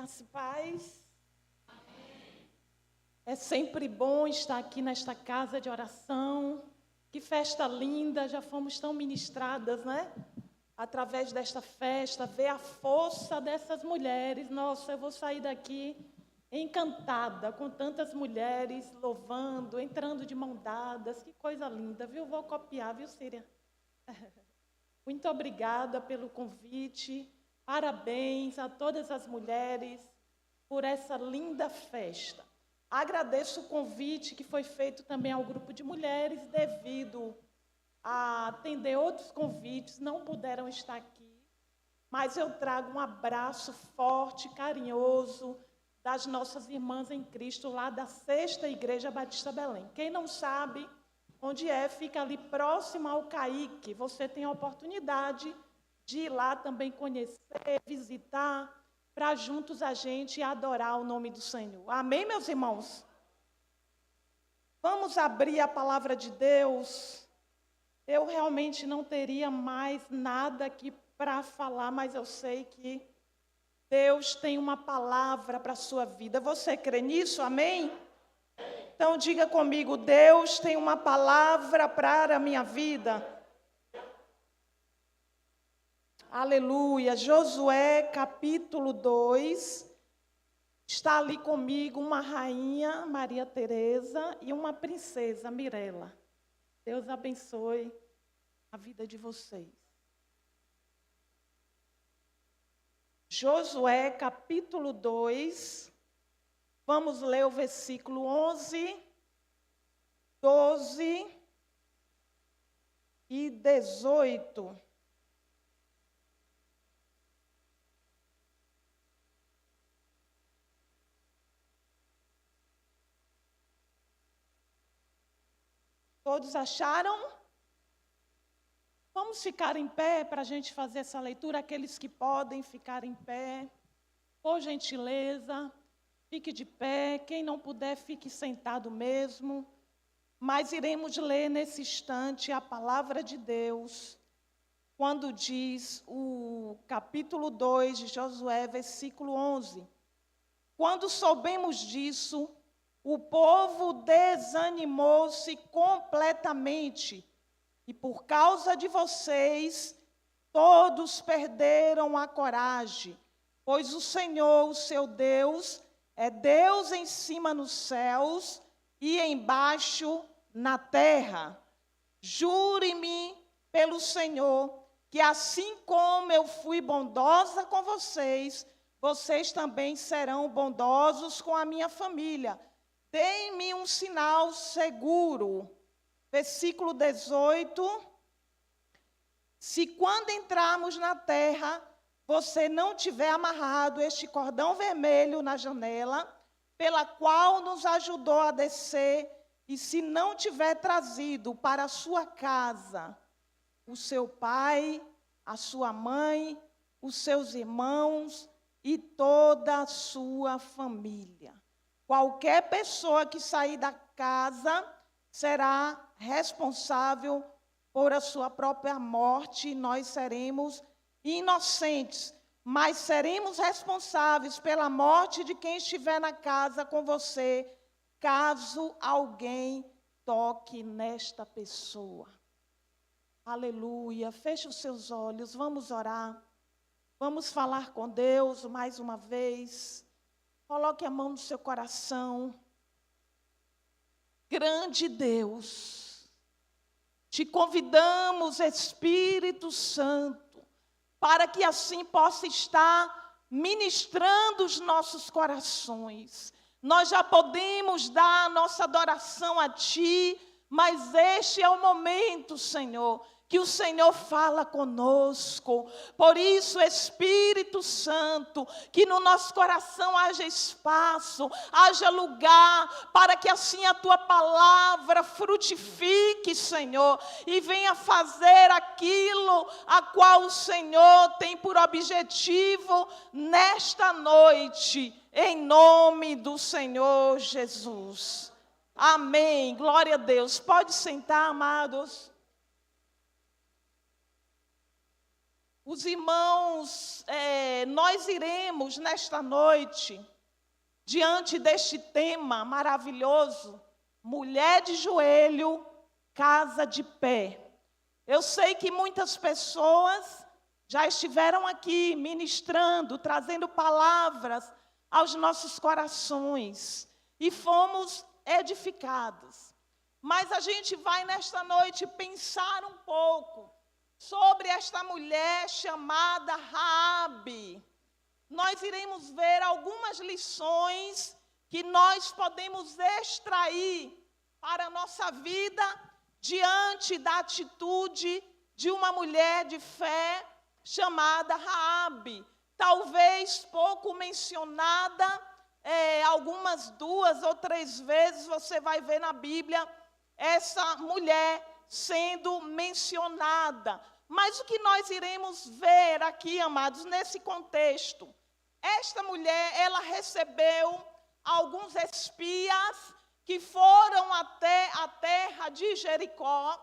Graça e paz. É sempre bom estar aqui nesta casa de oração. Que festa linda, já fomos tão ministradas, né? Através desta festa, ver a força dessas mulheres. Nossa, eu vou sair daqui encantada com tantas mulheres louvando, entrando de mão dadas. Que coisa linda, viu? Vou copiar, viu, Síria? Muito obrigada pelo convite. Parabéns a todas as mulheres por essa linda festa. Agradeço o convite que foi feito também ao grupo de mulheres, devido a atender outros convites, não puderam estar aqui, mas eu trago um abraço forte, carinhoso, das nossas irmãs em Cristo, lá da 6ª Igreja Batista Belém. Quem não sabe onde é, fica ali próximo ao CAIC. Você tem a oportunidade de ir lá também conhecer, visitar, para juntos a gente adorar o nome do Senhor. Amém, meus irmãos? Vamos abrir a palavra de Deus. Eu realmente não teria mais nada aqui para falar, mas eu sei que Deus tem uma palavra para a sua vida. Você crê nisso? Amém? Então diga comigo, Deus tem uma palavra para a minha vida. Aleluia. Josué capítulo 2. Está ali comigo uma rainha, Maria Teresa, e uma princesa, Mirela. Deus abençoe a vida de vocês. Josué capítulo 2. Vamos ler o versículo 11, 12 e 18. Todos acharam? Vamos ficar em pé para a gente fazer essa leitura. Aqueles que podem ficar em pé, por gentileza, fique de pé. Quem não puder, fique sentado mesmo. Mas iremos ler nesse instante a palavra de Deus, quando diz o capítulo 2 de Josué, versículo 11. Quando soubemos disso, o povo desanimou-se completamente, e por causa de vocês, todos perderam a coragem, pois o Senhor, o seu Deus, é Deus em cima nos céus e embaixo na terra. Jure-me pelo Senhor, que assim como eu fui bondosa com vocês, vocês também serão bondosos com a minha família. Deem-me um sinal seguro. Versículo 18. Se quando entrarmos na terra, você não tiver amarrado este cordão vermelho na janela, pela qual nos ajudou a descer, e se não tiver trazido para a sua casa o seu pai, a sua mãe, os seus irmãos e toda a sua família. Qualquer pessoa que sair da casa será responsável por a sua própria morte. Nós seremos inocentes, mas seremos responsáveis pela morte de quem estiver na casa com você, caso alguém toque nesta pessoa. Aleluia. Feche os seus olhos, vamos orar. Vamos falar com Deus mais uma vez. Coloque a mão no seu coração. Grande Deus, te convidamos, Espírito Santo, para que assim possa estar ministrando os nossos corações. Nós já podemos dar a nossa adoração a Ti, mas este é o momento, Senhor, que o Senhor fala conosco. Por isso, Espírito Santo, que no nosso coração haja espaço, haja lugar, para que assim a Tua palavra frutifique, Senhor, e venha fazer aquilo a qual o Senhor tem por objetivo nesta noite, em nome do Senhor Jesus. Amém. Glória a Deus. Pode sentar, amados. os irmãos, nós iremos nesta noite, diante deste tema maravilhoso, mulher de joelho, casa de pé. Eu sei que muitas pessoas já estiveram aqui ministrando, trazendo palavras aos nossos corações e fomos edificados. Mas a gente vai nesta noite pensar um pouco sobre esta mulher chamada Raabe. Nós iremos ver algumas lições que nós podemos extrair para a nossa vida diante da atitude de uma mulher de fé chamada Raabe. Talvez pouco mencionada, algumas 2 ou 3 vezes você vai ver na Bíblia essa mulher sendo mencionada. Mas o que nós iremos ver aqui, amados, nesse contexto, esta mulher, ela recebeu alguns espias que foram até a terra de Jericó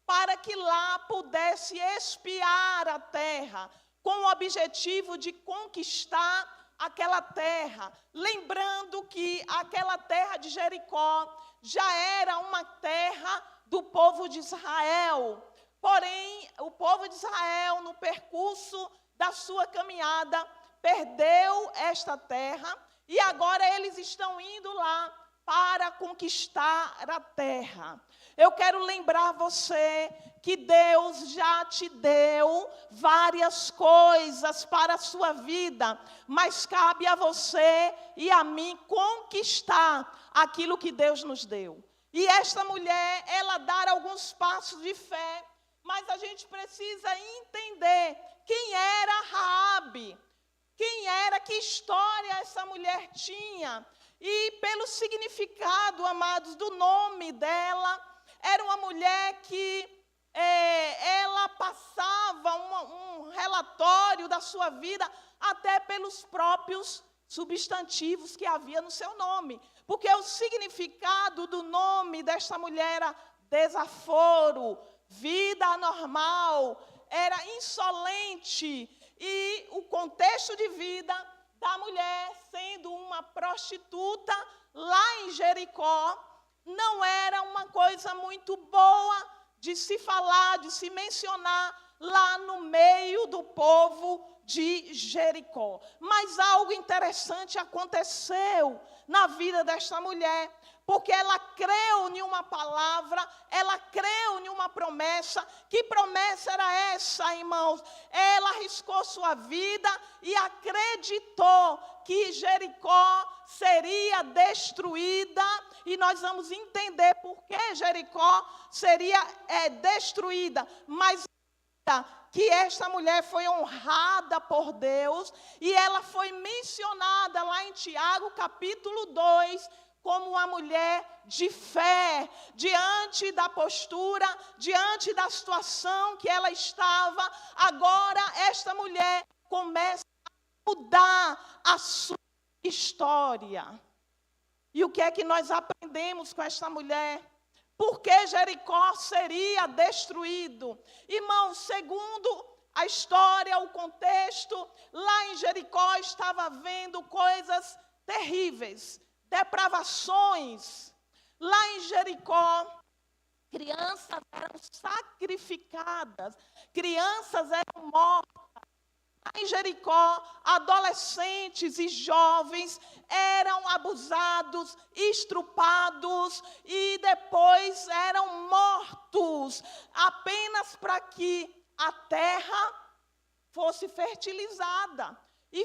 para que lá pudesse espiar a terra, com o objetivo de conquistar aquela terra. Lembrando que aquela terra de Jericó já era uma terra do povo de Israel. Porém, o povo de Israel, no percurso da sua caminhada, perdeu esta terra e agora eles estão indo lá para conquistar a terra. Eu quero lembrar você que Deus já te deu várias coisas para a sua vida, mas cabe a você e a mim conquistar aquilo que Deus nos deu. E esta mulher, ela dá alguns passos de fé, mas a gente precisa entender quem era Raabe, quem era, que história essa mulher tinha. E pelo significado, amados, do nome dela, era uma mulher que ela passava um relatório da sua vida até pelos próprios substantivos que havia no seu nome. Porque o significado do nome desta mulher era desaforo, vida anormal, era insolente. E o contexto de vida da mulher, sendo uma prostituta lá em Jericó, não era uma coisa muito boa de se falar, de se mencionar lá no meio do povo de Jericó. Mas algo interessante aconteceu na vida desta mulher, porque ela creu em uma palavra, ela creu em uma promessa. Que promessa era essa, irmãos? Ela arriscou sua vida e acreditou que Jericó seria destruída, e nós vamos entender por que Jericó seria destruída. Mas que esta mulher foi honrada por Deus, e ela foi mencionada lá em Tiago, capítulo 2, como uma mulher de fé, diante da postura, diante da situação que ela estava. Agora, esta mulher começa a mudar a sua história. E o que é que nós aprendemos com esta mulher? Por que Jericó seria destruído? Irmãos, segundo a história, o contexto, lá em Jericó estava havendo coisas terríveis, depravações. Lá em Jericó, crianças eram sacrificadas, crianças eram mortas. Lá em Jericó, adolescentes e jovens eram abusados, estrupados e depois eram mortos, apenas para que a terra fosse fertilizada. E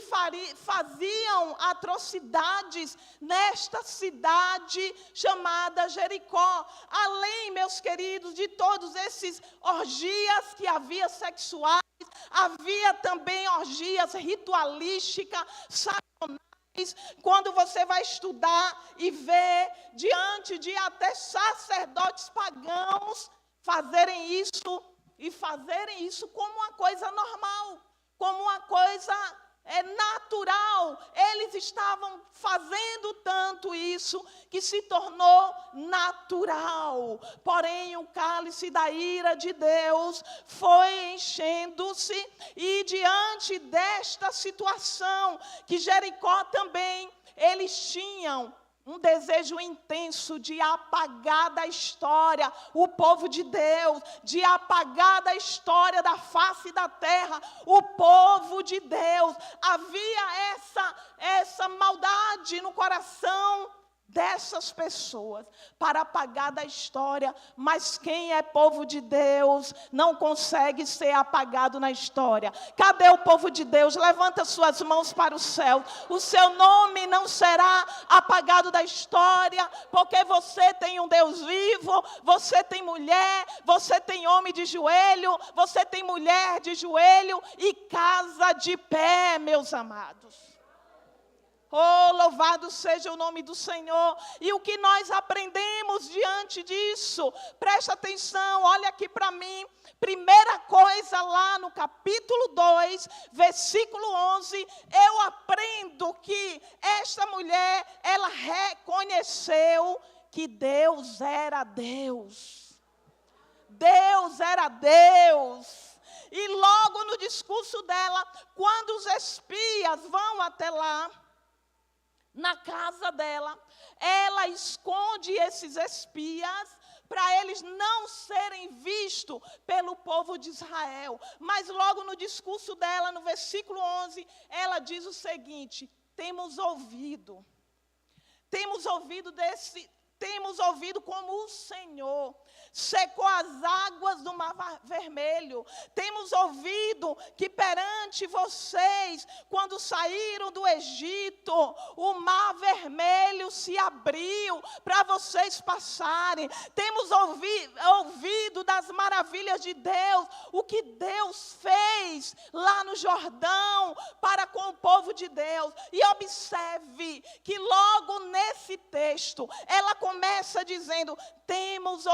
faziam atrocidades nesta cidade chamada Jericó. Além, meus queridos, de todos esses orgias que havia sexuais, havia também orgias ritualísticas, satanais. Quando você vai estudar e ver, diante de até sacerdotes pagãos fazerem isso, e fazerem isso como uma coisa normal, como uma coisa natural. Eles estavam fazendo tanto isso que se tornou natural. Porém, o cálice da ira de Deus foi enchendo-se, e diante desta situação que Jericó também, eles tinham um desejo intenso de apagar da história o povo de Deus, de apagar da história da face da terra o povo de Deus. Havia essa maldade no coração dessas pessoas para apagar da história, mas quem é povo de Deus não consegue ser apagado na história. Cadê o povo de Deus? Levanta suas mãos para o céu. O seu nome não será apagado da história, porque você tem um Deus vivo, você tem mulher, você tem homem de joelho, você tem mulher de joelho e casa de pé, meus amados. Oh, louvado seja o nome do Senhor. E o que nós aprendemos diante disso? Presta atenção, olha aqui para mim. Primeira coisa, lá no capítulo 2, versículo 11, eu aprendo que esta mulher, ela reconheceu que Deus era Deus. Deus era Deus. E logo no discurso dela, quando os espias vão até lá, na casa dela, ela esconde esses espias para eles não serem vistos pelo povo de Israel. Mas logo no discurso dela, no versículo 11, ela diz o seguinte: temos ouvido como o Senhor secou as águas do Mar Vermelho. Temos ouvido que perante vocês, quando saíram do Egito, o Mar Vermelho se abriu para vocês passarem. Temos ouvido das maravilhas de Deus, o que Deus fez lá no Jordão para com o povo de Deus. E observe que logo nesse texto, ela começa dizendo: temos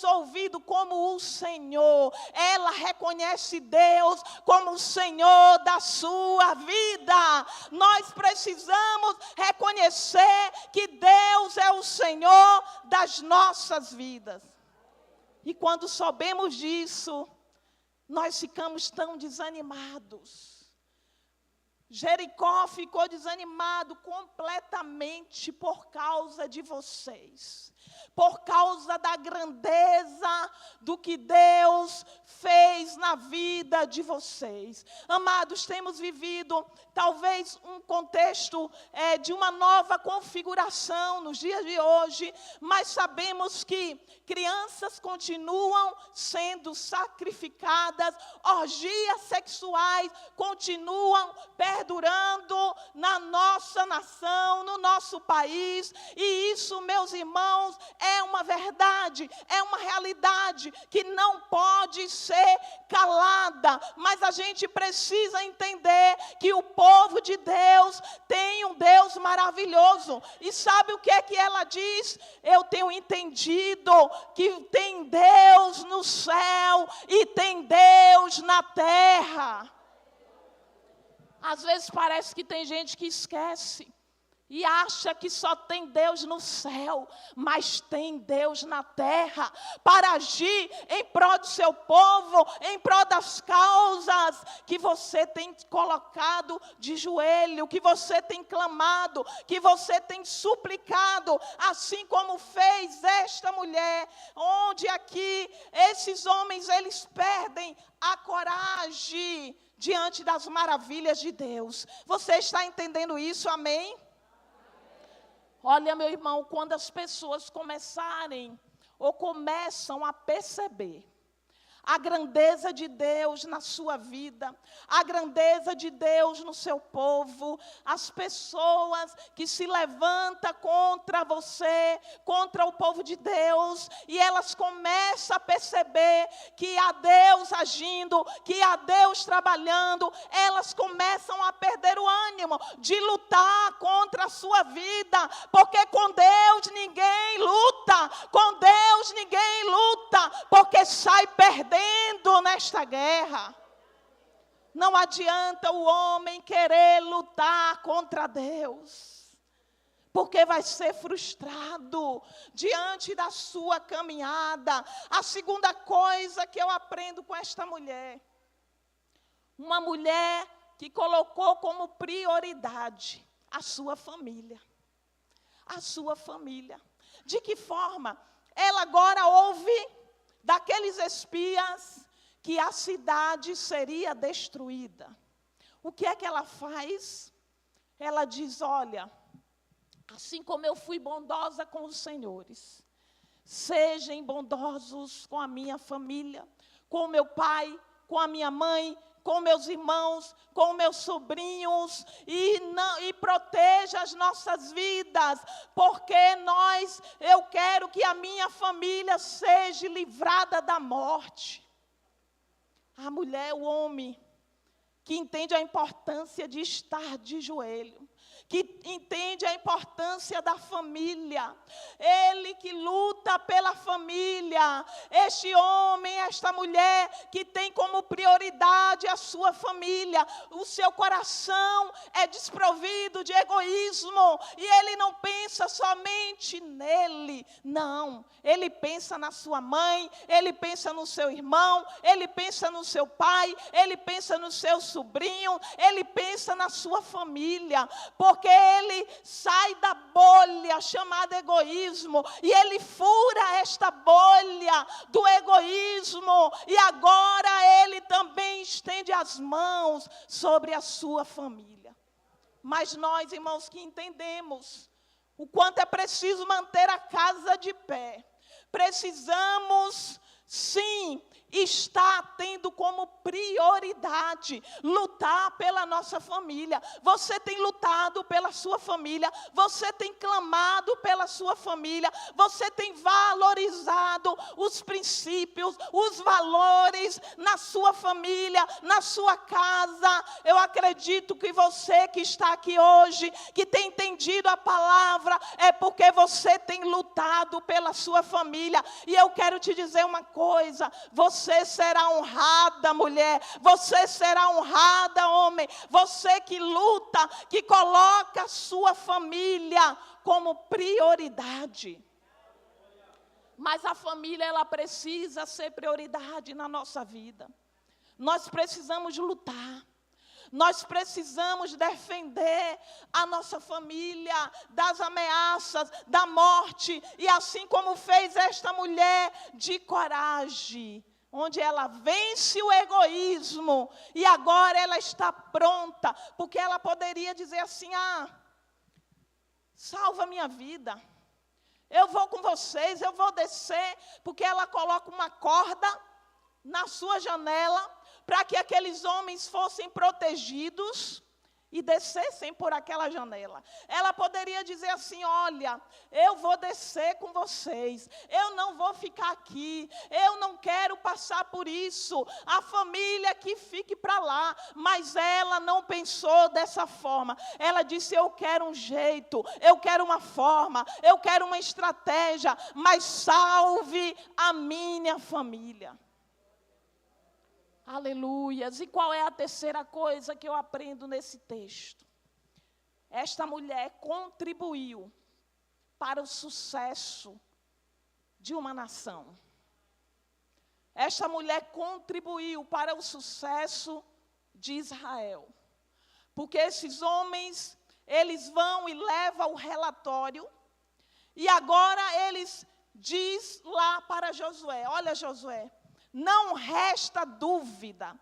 ouvido como o Senhor. Ela reconhece Deus como o Senhor da sua vida. Nós precisamos reconhecer que Deus é o Senhor das nossas vidas. E quando soubemos disso, nós ficamos tão desanimados. Jericó ficou desanimado completamente por causa de vocês, por causa da grandeza do que Deus fez na vida de vocês. Amados, temos vivido talvez um contexto de uma nova configuração nos dias de hoje, mas sabemos que crianças continuam sendo sacrificadas, orgias sexuais continuam perdurando na nossa nação, no nosso país, e isso, meus irmãos, é uma verdade, é uma realidade que não pode ser calada, mas a gente precisa entender que o povo de Deus tem um Deus maravilhoso. E sabe o que é que ela diz? Eu tenho entendido que tem Deus no céu e tem Deus na terra. Às vezes parece que tem gente que esquece e acha que só tem Deus no céu, mas tem Deus na terra para agir em prol do seu povo, em prol das causas que você tem colocado de joelho, que você tem clamado, que você tem suplicado, assim como fez esta mulher, onde aqui esses homens, eles perdem a coragem diante das maravilhas de Deus. Você está entendendo isso? Amém? Olha, meu irmão, quando as pessoas começarem ou começam a perceber a grandeza de Deus na sua vida, a grandeza de Deus no seu povo, as pessoas que se levantam contra você, contra o povo de Deus, e elas começam a perceber que há Deus agindo, que há Deus trabalhando, elas começam a perder o ânimo de lutar contra a sua vida, porque com Deus ninguém luta, com Deus ninguém luta, porque sai perdendo nesta guerra. Não adianta o homem querer lutar contra Deus, porque vai ser frustrado diante da sua caminhada. A segunda coisa que eu aprendo com esta mulher, uma mulher que colocou como prioridade a sua família. A sua família. De que forma? Ela agora ouve daqueles espias que a cidade seria destruída. O que é que ela faz? Ela diz, olha, assim como eu fui bondosa com os senhores, sejam bondosos com a minha família, com o meu pai, com a minha mãe, com meus irmãos, com meus sobrinhos, e proteja as nossas vidas, porque eu quero que a minha família seja livrada da morte. A mulher, o homem, que entende a importância de estar de joelho, que entende a importância da família, ele que luta pela família, este homem, esta mulher que tem como prioridade a sua família, o seu coração é desprovido de egoísmo, e ele não pensa somente nele, não, ele pensa na sua mãe, ele pensa no seu irmão, ele pensa no seu pai, ele pensa no seu sobrinho, ele pensa na sua família, porque ele sai da bolha chamada egoísmo, e ele fura esta bolha do egoísmo, e agora ele também estende as mãos sobre a sua família. Mas nós, irmãos, que entendemos o quanto é preciso manter a casa de pé, precisamos, sim, está tendo como prioridade lutar pela nossa família. Você tem lutado pela sua família, você tem clamado pela sua família, você tem valorizado os princípios, os valores na sua família, na sua casa. Eu acredito que você que está aqui hoje, que tem entendido a palavra, é porque você tem lutado pela sua família. E eu quero te dizer uma coisa, você será honrada, mulher, você será honrada, homem, você que luta, que coloca a sua família como prioridade. Mas a família, ela precisa ser prioridade na nossa vida. Nós precisamos lutar. Nós precisamos defender a nossa família das ameaças, da morte, e assim como fez esta mulher de coragem, onde ela vence o egoísmo, e agora ela está pronta, porque ela poderia dizer assim, salva minha vida, eu vou com vocês, eu vou descer, porque ela coloca uma corda na sua janela, para que aqueles homens fossem protegidos, e descessem por aquela janela. Ela poderia dizer assim, olha, eu vou descer com vocês, eu não vou ficar aqui, eu não quero passar por isso, a família que fique para lá. Mas ela não pensou dessa forma, ela disse, eu quero um jeito, eu quero uma forma, eu quero uma estratégia, mas salve a minha família. Aleluias. E qual é a terceira coisa que eu aprendo nesse texto? Esta mulher contribuiu para o sucesso de uma nação. Esta mulher contribuiu para o sucesso de Israel. Porque esses homens, eles vão e levam o relatório, e agora eles diz lá para Josué, olha Josué, não resta dúvida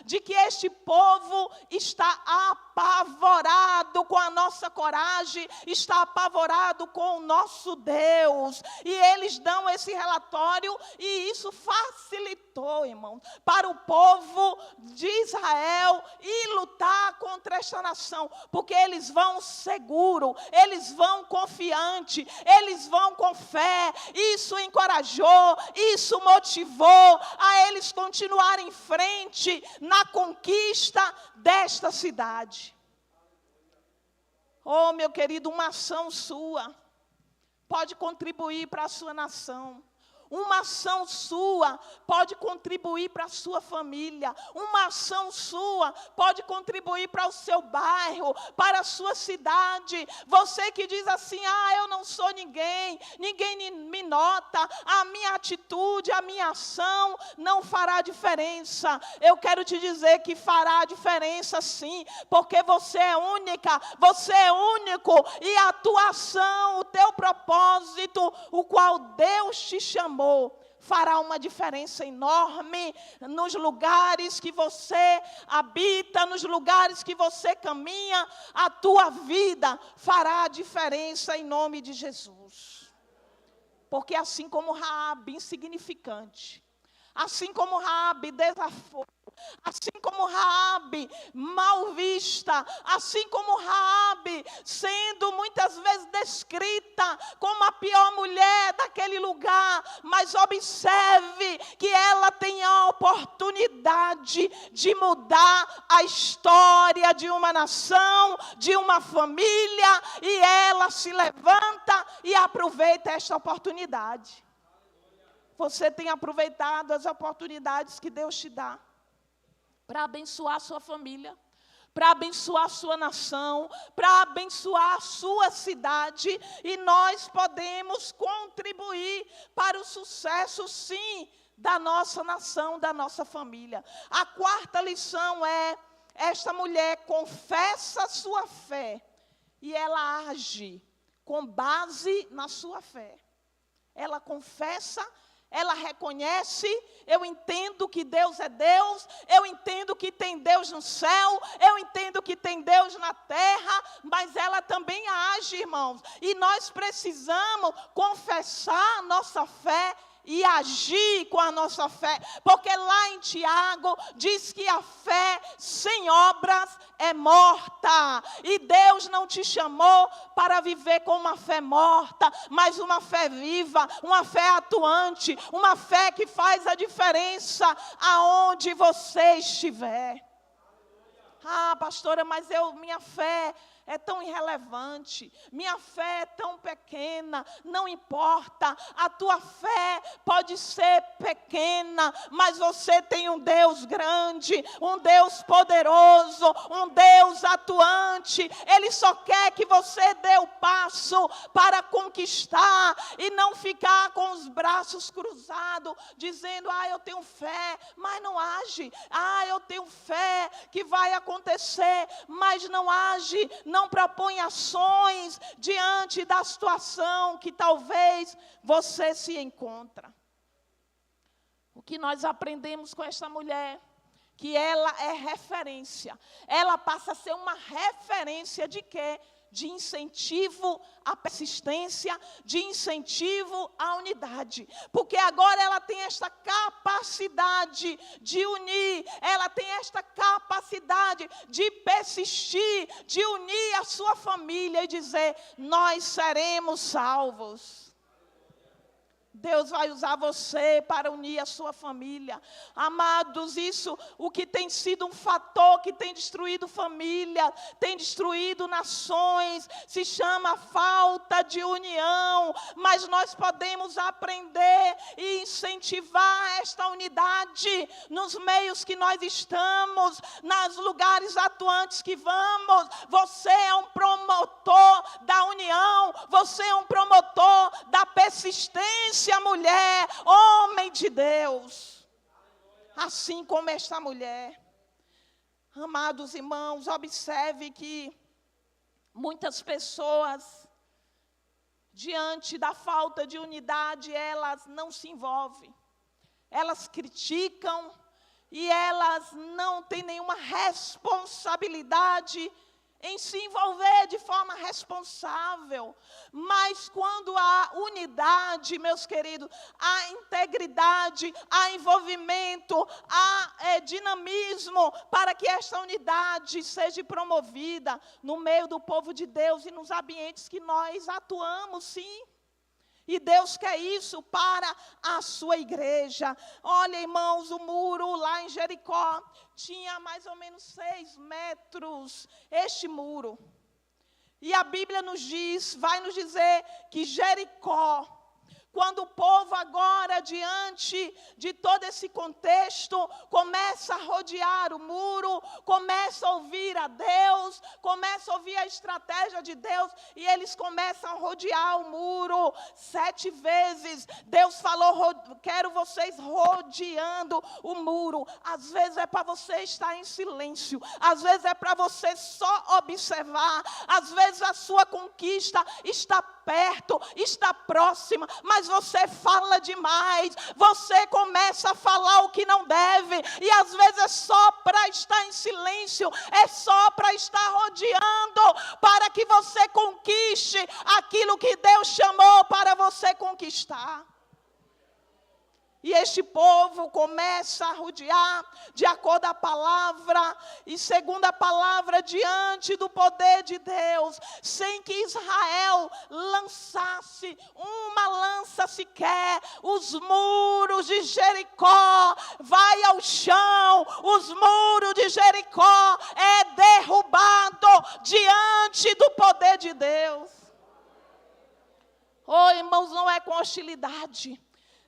de que este povo está apavorado com a nossa coragem, está apavorado com o nosso Deus. E eles dão esse relatório, e isso facilitou, irmão, para o povo de Israel ir lutar contra esta nação, porque eles vão seguro, eles vão confiante, eles vão com fé. Isso encorajou, isso motivou a eles continuarem em frente na conquista desta cidade. Oh, meu querido, uma ação sua pode contribuir para a sua nação. Uma ação sua pode contribuir para a sua família. Uma ação sua pode contribuir para o seu bairro, para a sua cidade. Você que diz assim, eu não sou ninguém, ninguém me nota, a minha atitude, a minha ação não fará diferença. Eu quero te dizer que fará diferença sim, porque você é única, você é único, e a tua ação, o teu propósito, o qual Deus te chamou, fará uma diferença enorme nos lugares que você habita, nos lugares que você caminha. A tua vida fará diferença em nome de Jesus. Porque assim como Raabe, insignificante, assim como Raabe, desafogo, assim como Raabe, mal vista, assim como Raabe, sendo muitas vezes descrita como a pior mulher daquele lugar, mas observe que ela tem a oportunidade de mudar a história de uma nação, de uma família, e ela se levanta e aproveita esta oportunidade. Você tem aproveitado as oportunidades que Deus te dá para abençoar a sua família, para abençoar a sua nação, para abençoar a sua cidade, e nós podemos contribuir para o sucesso, sim, da nossa nação, da nossa família. A quarta lição é: esta mulher confessa a sua fé e ela age com base na sua fé. Ela confessa, ela reconhece: eu entendo que Deus é Deus, eu entendo que tem Deus no céu, eu entendo que tem Deus na terra, mas ela também age, irmãos. E nós precisamos confessar a nossa fé e agir com a nossa fé, porque lá em Tiago diz que a fé sem obras é morta, e Deus não te chamou para viver com uma fé morta, mas uma fé viva, uma fé atuante, uma fé que faz a diferença aonde você estiver. Pastora, mas minha fé é tão irrelevante, minha fé é tão pequena. Não importa, a tua fé pode ser pequena, mas você tem um Deus grande, um Deus poderoso, um Deus atuante. Ele só quer que você dê o passo para conquistar e não ficar com os braços cruzados, dizendo: eu tenho fé, mas não age. Eu tenho fé que vai acontecer, mas não age. Não propõe ações diante da situação que talvez você se encontra. O que nós aprendemos com esta mulher? Que ela é referência. Ela passa a ser uma referência de quê? De incentivo à persistência, de incentivo à unidade. Porque agora ela tem esta capacidade de unir, ela tem esta capacidade de persistir, de unir a sua família e dizer: nós seremos salvos. Deus vai usar você para unir a sua família. Amados, isso, o que tem sido um fator que tem destruído família, tem destruído nações, se chama falta de união. Mas nós podemos aprender e incentivar esta unidade nos meios que nós estamos, nos lugares atuantes que vamos. Você é um promotor da união, você é um promotor da persistência, mulher, homem de Deus, assim como esta mulher. Amados irmãos, observe que muitas pessoas, diante da falta de unidade, elas não se envolvem, elas criticam e elas não têm nenhuma responsabilidade em se envolver de forma responsável. Mas quando há unidade, meus queridos, há integridade, há envolvimento, há dinamismo para que esta unidade seja promovida no meio do povo de Deus e nos ambientes que nós atuamos, sim. E Deus quer isso para a sua igreja. Olha, irmãos, o muro lá em Jericó tinha mais ou menos 6 metros, este muro. E a Bíblia nos diz, vai nos dizer que Jericó Quando o povo agora, diante de todo esse contexto, começa a rodear o muro, começa a ouvir a Deus, começa a ouvir a estratégia de Deus, e eles começam a rodear o muro 7 vezes. Deus falou, quero vocês rodeando o muro. Às vezes é para você estar em silêncio, às vezes é para você só observar, às vezes a sua conquista está perto, está próxima, mas você fala demais, você começa a falar o que não deve, e às vezes é só para estar em silêncio, é só para estar rodeando, para que você conquiste aquilo que Deus chamou para você conquistar. E este povo começa a rodear de acordo com a palavra, e segundo a palavra, diante do poder de Deus, sem que Israel lançasse uma lança sequer, os muros de Jericó vai ao chão, os muros de Jericó é derrubado diante do poder de Deus. Oh, irmãos, não é com hostilidade,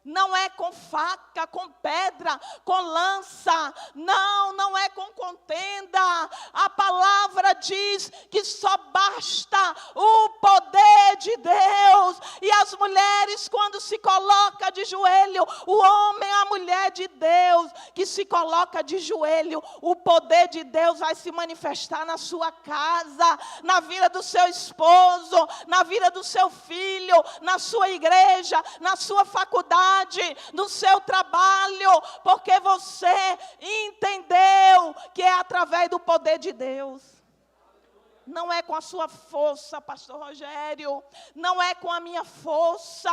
não é com faca, com pedra, com lança, não é com contenda. A palavra diz que só basta o poder de Deus. E as mulheres, quando se coloca de joelho, o homem, a mulher de Deus, que se coloca de joelho, o poder de Deus vai se manifestar na sua casa, na vida do seu esposo, na vida do seu filho, na sua igreja, na sua faculdade, no seu trabalho, porque você entendeu que é através do poder de Deus. Não é com a sua força, pastor Rogério, não é com a minha força.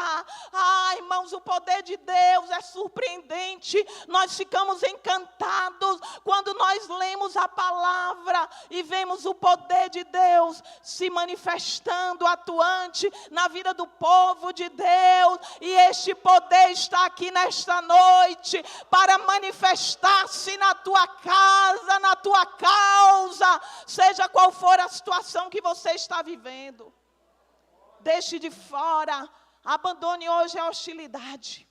Irmãos, o poder de Deus é surpreendente. Nós ficamos encantados quando nós lemos a palavra e vemos o poder de Deus se manifestando, atuante na vida do povo de Deus. E este poder está aqui nesta noite para manifestar-se na tua casa, na tua causa, seja qual for a situação que você está vivendo. Deixe de fora, abandone hoje a hostilidade,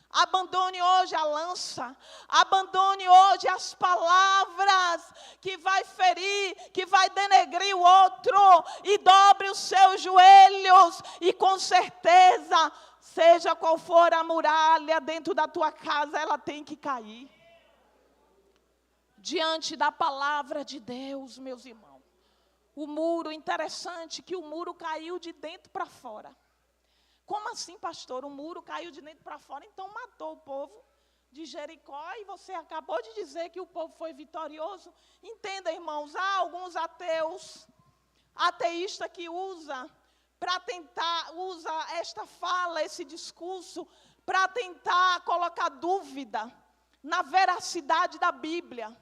abandone hoje a lança, abandone hoje as palavras que vai ferir, que vai denegrir o outro, e dobre os seus joelhos, e com certeza, seja qual for a muralha dentro da tua casa, ela tem que cair. Diante da palavra de Deus, meus irmãos, o muro, interessante que o muro caiu de dentro para fora. Como assim, pastor? O muro caiu de dentro para fora, então matou o povo de Jericó, e você acabou de dizer que o povo foi vitorioso. Entenda, irmãos, há alguns ateístas que usa esta fala, esse discurso, para tentar colocar dúvida na veracidade da Bíblia.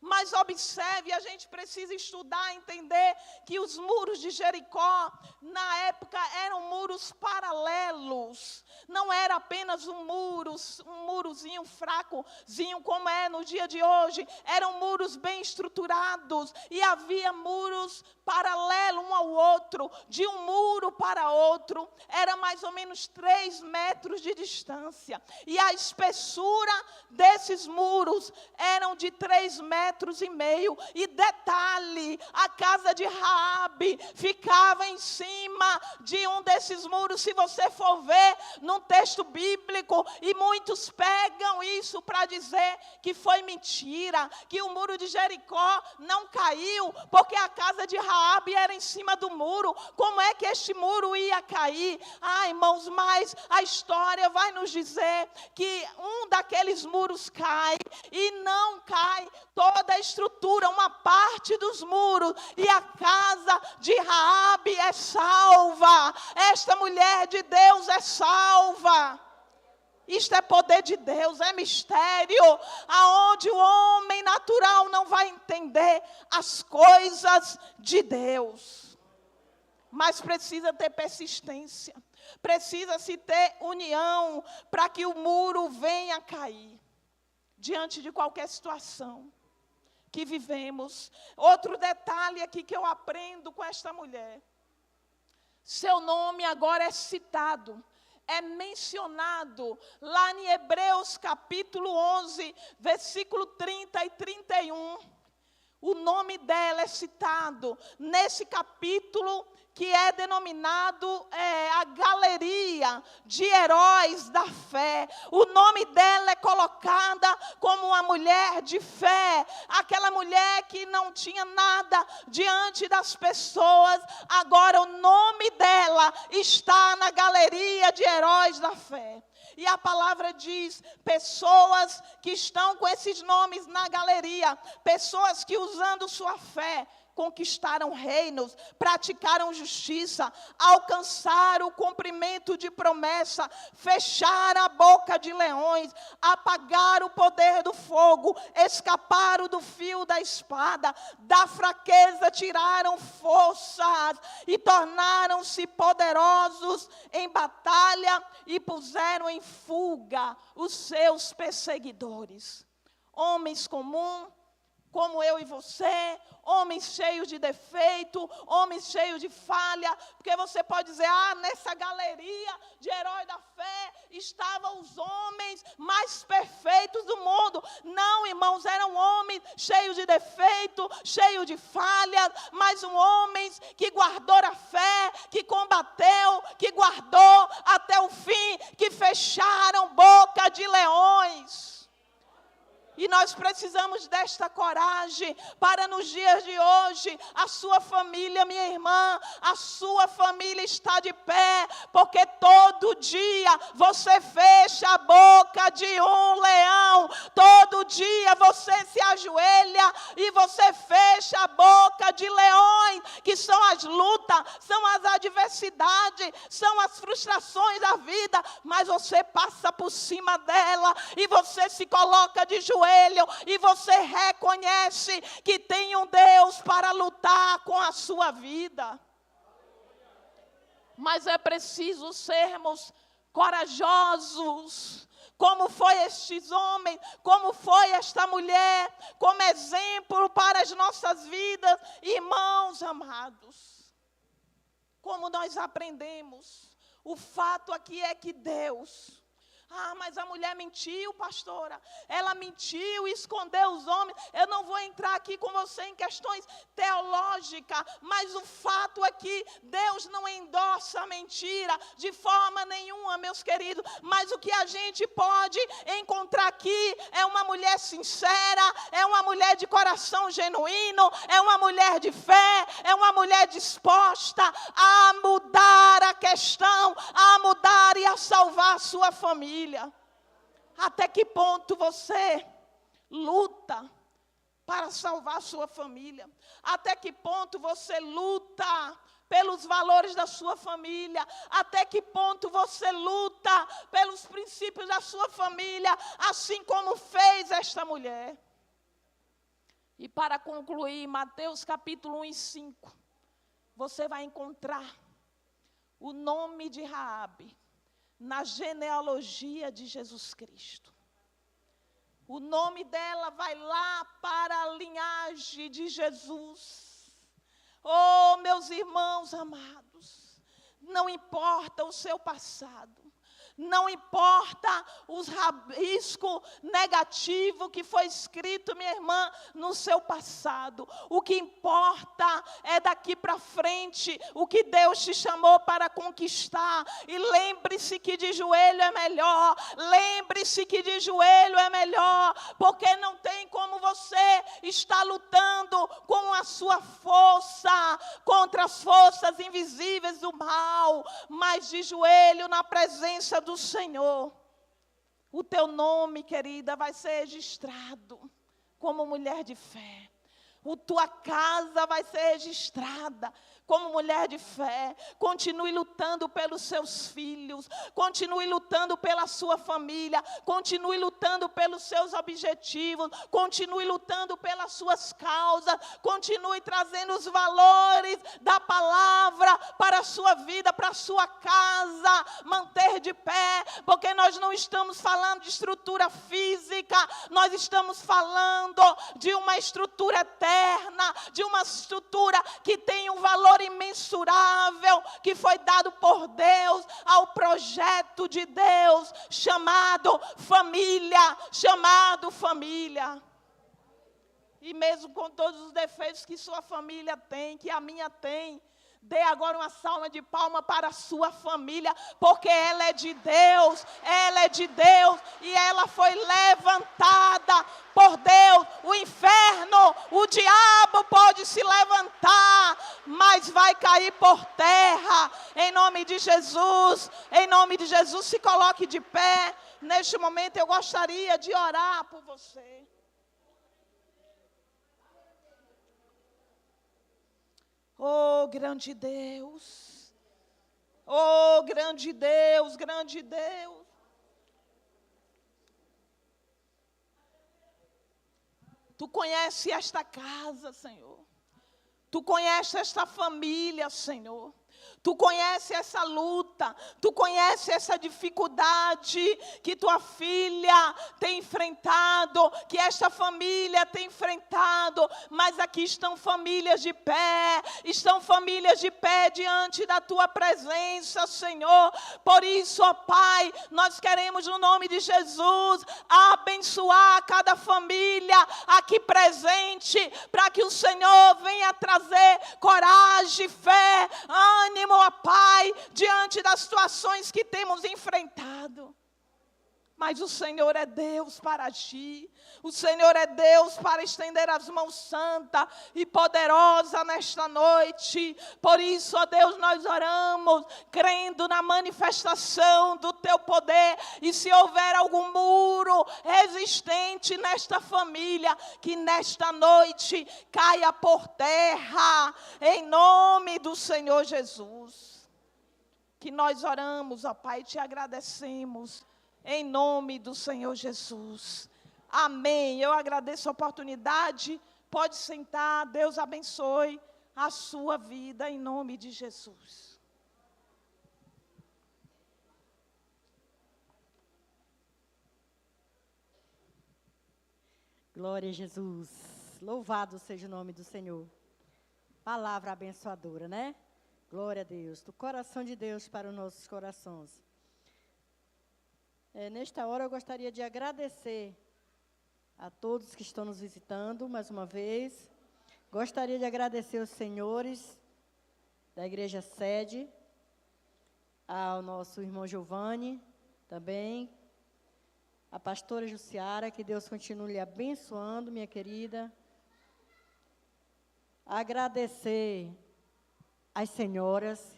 Mas observe, a gente precisa estudar, entender que os muros de Jericó, na época, eram muros paralelos. Não era apenas um murozinho fracozinho, como é no dia de hoje. Eram muros bem estruturados, e havia muros paralelos um ao outro. De um muro para outro, era mais ou menos 3 metros de distância. E a espessura desses muros eram de 3,5 metros. E detalhe, a casa de Raabe ficava em cima de um desses muros. Se você for ver num texto bíblico, e muitos pegam isso para dizer que foi mentira, que o muro de Jericó não caiu, porque a casa de Raabe era em cima do muro. Como é que este muro ia cair? Irmãos, mas a história vai nos dizer que um daqueles muros cai, e não cai toda a estrutura, uma parte dos muros, e a casa de Raabe é salva. Esta mulher de Deus é salva. Isto é poder de Deus, é mistério, aonde o homem natural não vai entender as coisas de Deus. Mas precisa ter persistência, precisa-se ter união para que o muro venha a cair diante de qualquer situação que vivemos. Outro detalhe aqui que eu aprendo com esta mulher: seu nome agora é citado, é mencionado lá em Hebreus capítulo 11, versículo 30 e 31. O nome dela é citado nesse capítulo que é denominado a galeria de heróis da fé. O nome dela é colocada como uma mulher de fé, aquela mulher que não tinha nada diante das pessoas. Agora o nome dela está na galeria de heróis da fé. E a palavra diz, pessoas que estão com esses nomes na galeria, pessoas que usando sua fé, conquistaram reinos, praticaram justiça, alcançaram o cumprimento de promessa, fecharam a boca de leões, apagaram o poder do fogo, escaparam do fio da espada, da fraqueza tiraram forças e tornaram-se poderosos em batalha e puseram em fuga os seus perseguidores. Homens comuns, como eu e você, homens cheios de defeito, homens cheios de falha, porque você pode dizer, nessa galeria de herói da fé, estavam os homens mais perfeitos do mundo. Não, irmãos, eram homens cheios de defeito, cheios de falhas, mas homens que guardou a fé, que combateu, que guardou até o fim, que fecharam boca de leões. E nós precisamos desta coragem para nos dias de hoje, a sua família, minha irmã, a sua família está de pé, porque todo dia você fecha a boca de um leão, todo dia você se ajoelha e você fecha a boca de leões, que são as lutas, são as adversidades, são as frustrações da vida, mas você passa por cima dela e você se coloca de joelho e você reconhece que tem um Deus para lutar com a sua vida. Mas é preciso sermos corajosos, como foi estes homens, como foi esta mulher, como exemplo para as nossas vidas, irmãos amados. Como nós aprendemos, o fato aqui é que Deus... mas a mulher mentiu, pastora. Ela mentiu e escondeu os homens. Eu não vou entrar aqui com você em questões teológicas, mas o fato é que Deus não endossa a mentira de forma nenhuma, meus queridos. Mas o que a gente pode encontrar aqui é uma mulher sincera, é uma mulher de coração genuíno, é uma mulher de fé, é uma mulher disposta a mudar a questão, a mudar e a salvar a sua família. Até que ponto você luta para salvar a sua família? Até que ponto você luta pelos valores da sua família? Até que ponto você luta pelos princípios da sua família, assim como fez esta mulher? E para concluir, Mateus capítulo 1 e 5, você vai encontrar o nome de Raabe na genealogia de Jesus Cristo. O nome dela vai lá para a linhagem de Jesus. Oh, meus irmãos amados, não importa o seu passado, não importa os riscos negativos que foi escrito, minha irmã, no seu passado. O que importa é daqui para frente, o que Deus te chamou para conquistar. E lembre-se que de joelho é melhor. Lembre-se que de joelho é melhor, porque não tem como você estar lutando com a sua força, contra as forças invisíveis do mal, mas de joelho na presença do Senhor. O teu nome, querida, vai ser registrado como mulher de fé. A tua casa vai ser registrada como mulher de fé. Continue lutando pelos seus filhos, continue lutando pela sua família, continue lutando pelos seus objetivos, continue lutando pelas suas causas, continue trazendo os valores da palavra para a sua vida, para a sua casa, manter de pé, porque nós não estamos falando de estrutura física, nós estamos falando de uma estrutura eterna, eterna, de uma estrutura que tem um valor imensurável, que foi dado por Deus ao projeto de Deus, chamado família, E mesmo com todos os defeitos que sua família tem, que a minha tem, dê agora uma salva de palma para a sua família, porque ela é de Deus, e ela foi levantada por Deus. O inferno, o diabo pode se levantar, mas vai cair por terra, em nome de Jesus, se coloque de pé. Neste momento eu gostaria de orar por você. Oh, grande Deus. Oh, grande Deus, grande Deus. Tu conheces esta casa, Senhor. Tu conheces esta família, Senhor. Tu conheces essa luta, tu conheces essa dificuldade que tua filha tem enfrentado, que esta família tem enfrentado, mas aqui estão famílias de pé diante da tua presença, Senhor. Por isso, ó Pai, nós queremos no nome de Jesus abençoar cada família aqui presente, para que o Senhor venha trazer coragem, fé, ânimo, ó Pai, diante das situações que temos enfrentado. Mas o Senhor é Deus para agir. O Senhor é Deus para estender as mãos santa e poderosa nesta noite. Por isso, ó Deus, nós oramos, crendo na manifestação do Teu poder. E se houver algum muro resistente nesta família, que nesta noite caia por terra, em nome do Senhor Jesus. Que nós oramos, ó Pai, e te agradecemos. Em nome do Senhor Jesus. Amém. Eu agradeço a oportunidade. Pode sentar. Deus abençoe a sua vida em nome de Jesus. Glória a Jesus. Louvado seja o nome do Senhor. Palavra abençoadora, né? Glória a Deus. Do coração de Deus para os nossos corações. Nesta hora eu gostaria de agradecer a todos que estão nos visitando mais uma vez. Gostaria de agradecer aos senhores da igreja sede, ao nosso irmão Giovanni também, a pastora Jussiara, que Deus continue lhe abençoando, minha querida. Agradecer às senhoras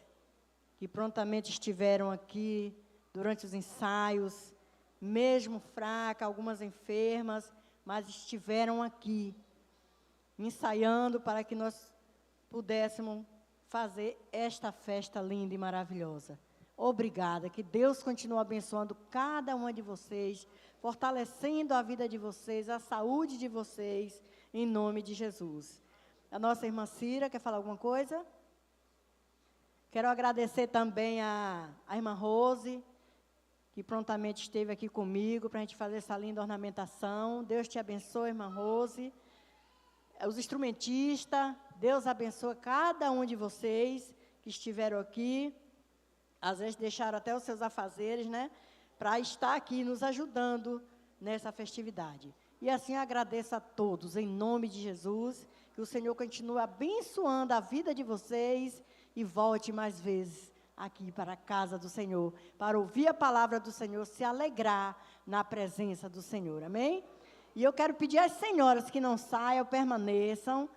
que prontamente estiveram aqui durante os ensaios, mesmo fraca, algumas enfermas, mas estiveram aqui, ensaiando para que nós pudéssemos fazer esta festa linda e maravilhosa. Obrigada, que Deus continue abençoando cada uma de vocês, fortalecendo a vida de vocês, a saúde de vocês, em nome de Jesus. A nossa irmã Cira, quer falar alguma coisa? Quero agradecer também a irmã Rose, que prontamente esteve aqui comigo para a gente fazer essa linda ornamentação. Deus te abençoe, irmã Rose. Os instrumentistas, Deus abençoe cada um de vocês que estiveram aqui. Às vezes deixaram até os seus afazeres, né? Para estar aqui nos ajudando nessa festividade. E assim agradeço a todos, em nome de Jesus, que o Senhor continue abençoando a vida de vocês e volte mais vezes aqui para a casa do Senhor, para ouvir a palavra do Senhor, se alegrar na presença do Senhor, amém? E eu quero pedir às senhoras que não saiam, permaneçam,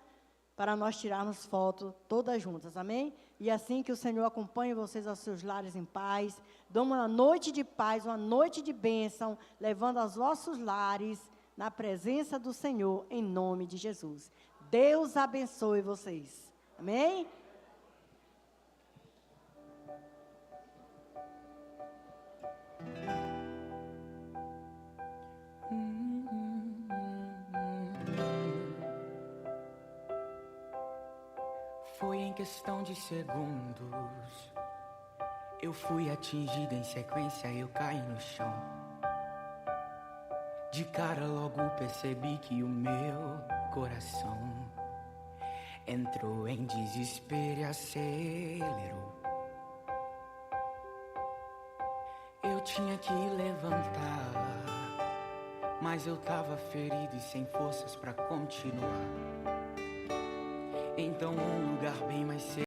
para nós tirarmos foto todas juntas, amém? E assim que o Senhor acompanhe vocês aos seus lares em paz, dê uma noite de paz, uma noite de bênção, levando aos vossos lares, na presença do Senhor, em nome de Jesus. Deus abençoe vocês, amém? Foi em questão de segundos, eu fui atingida em sequência, eu caí no chão. De cara logo percebi que o meu coração entrou em desespero e acelerou. Eu tinha que levantar, mas eu tava ferido e sem forças pra continuar. Então um lugar bem mais seguro